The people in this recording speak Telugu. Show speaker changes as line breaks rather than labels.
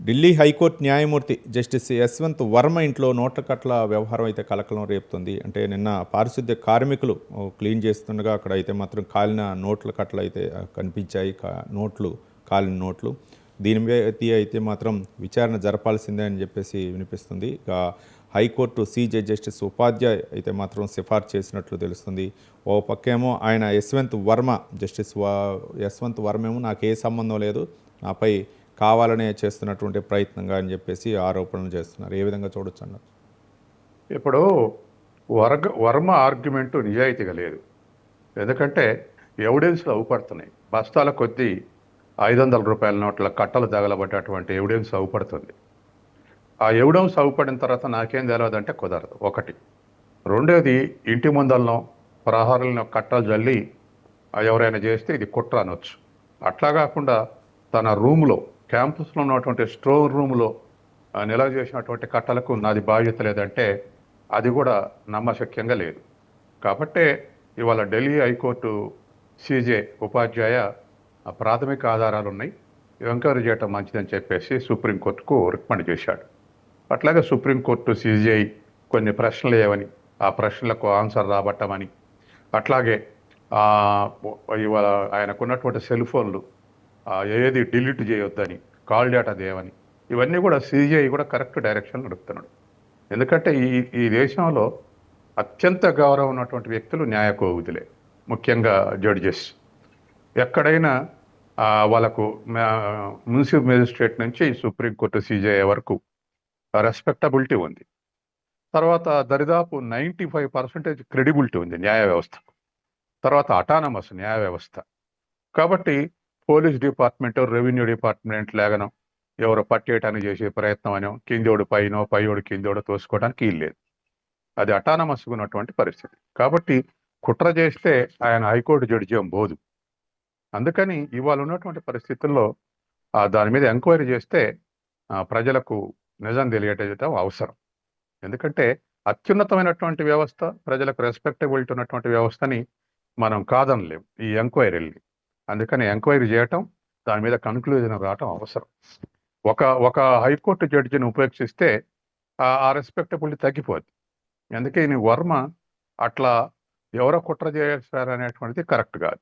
ఢిల్లీ హైకోర్టు న్యాయమూర్తి జస్టిస్ యశ్వంత్ వర్మ ఇంట్లో నోట్ల కట్ల వ్యవహారం అయితే కలకలం రేపుతుంది. అంటే నిన్న పారిశుద్ధ్య కార్మికులు క్లీన్ చేస్తుండగా అక్కడ అయితే మాత్రం కాలిన నోట్ల కట్టలు అయితే కనిపించాయి. నోట్లు కాలిన నోట్లు. దీని మీద అయితే మాత్రం విచారణ జరపాల్సిందే అని చెప్పేసి వినిపిస్తుంది. ఇక హైకోర్టు సీజే జస్టిస్ ఉపాధ్యాయ్ అయితే మాత్రం సిఫార్సు చేసినట్లు తెలుస్తుంది. ఓ పక్కేమో ఆయన జస్టిస్ యశ్వంత్ వర్మ ఏమో నాకు ఏ సంబంధం లేదు, నాపై కావాలనే చేస్తున్నటువంటి ప్రయత్నంగా అని చెప్పేసి ఆరోపణలు చేస్తున్నారు. ఏ విధంగా చూడొచ్చు అన్నారు.
ఇప్పుడు వర్మ ఆర్గ్యుమెంట్ నిజాయితీగా లేదు. ఎందుకంటే ఎవిడెన్స్లు అవుపడుతున్నాయి. బస్తాల కొద్దీ 500 రూపాయల నోట్ల కట్టలు తగలబడ్డటువంటి ఎవిడెన్స్ అవుపడుతుంది. ఆ ఎవిడెన్స్ అవుపడిన తర్వాత నాకేం తెలియదంటే కుదరదు. ఒకటి. రెండోది, ఇంటి ముందల్లో ప్రహారాలను కట్టలు జల్లి ఎవరైనా చేస్తే ఇది కుట్ర అనొచ్చు. అట్లా కాకుండా తన రూమ్లో, క్యాంపస్లో ఉన్నటువంటి స్టోర్ రూమ్లో నిల్వ చేసినటువంటి కట్టలకు నాది బాధ్యత లేదంటే అది కూడా నమ్మశక్యంగా లేదు. కాబట్టే ఇవాళ ఢిల్లీ హైకోర్టు సీజే ఉపాధ్యాయ ప్రాథమిక ఆధారాలు ఉన్నాయి, ఎంక్వైరీ చేయటం మంచిదని చెప్పేసి సుప్రీంకోర్టుకు రికమెండ్ చేశాడు. అట్లాగే సుప్రీంకోర్టు సీజీఐ కొన్ని ప్రశ్నలు ఏవని, ఆ ప్రశ్నలకు ఆన్సర్ రాబట్టమని, అట్లాగే ఇవాళ ఆయనకున్నటువంటి సెల్ ఫోన్లు ఏది డిలీట్ చేయొద్దని, కాల్ డేటా దేవని, ఇవన్నీ కూడా సీజీఐ కూడా కరెక్ట్ డైరెక్షన్ నడుపుతున్నాడు. ఎందుకంటే ఈ దేశంలో అత్యంత గౌరవం ఉన్నటువంటి వ్యక్తులు న్యాయ కోవిదులే, ముఖ్యంగా జడ్జెస్. ఎక్కడైనా వాళ్ళకు మున్సిపల్ మేజిస్ట్రేట్ నుంచి సుప్రీంకోర్టు సీజీఐ వరకు రెస్పెక్టబిలిటీ ఉంది. తర్వాత దరిదాపు 95% క్రెడిబిలిటీ ఉంది న్యాయ వ్యవస్థ. తర్వాత అటానమస్ న్యాయ వ్యవస్థ. కాబట్టి పోలీస్ డిపార్ట్మెంట్, రెవెన్యూ డిపార్ట్మెంట్ లాగానో ఎవరో పట్టేయటానికి చేసే ప్రయత్నం అనో, కిందోడు పైనో పైయోడు కిందోడు తోసుకోవడానికి వీల్లేదు. అది అటానమస్గా ఉన్నటువంటి పరిస్థితి. కాబట్టి కుట్ర చేస్తే ఆయన హైకోర్టు జడ్జి బోదు. అందుకని ఇవాళ ఉన్నటువంటి పరిస్థితుల్లో దాని మీద ఎంక్వైరీ చేస్తే ప్రజలకు నిజం తెలియటం అవసరం. ఎందుకంటే అత్యున్నతమైనటువంటి వ్యవస్థ, ప్రజలకు రెస్పెక్టబిలిటీ ఉన్నటువంటి వ్యవస్థని మనం కాదనలేం ఈ ఎంక్వైరీల్ని. అందుకని ఎంక్వైరీ చేయటం, దాని మీద కన్క్లూజన్ రావటం అవసరం. ఒక హైకోర్టు జడ్జిని ఉపేక్షిస్తే ఆ రెస్పెక్టబిలిటీ తగ్గిపోద్ది. అందుకే వర్మ అట్లా ఎవరో కుట్ర చేస్తారనేటువంటిది కరెక్ట్ కాదు.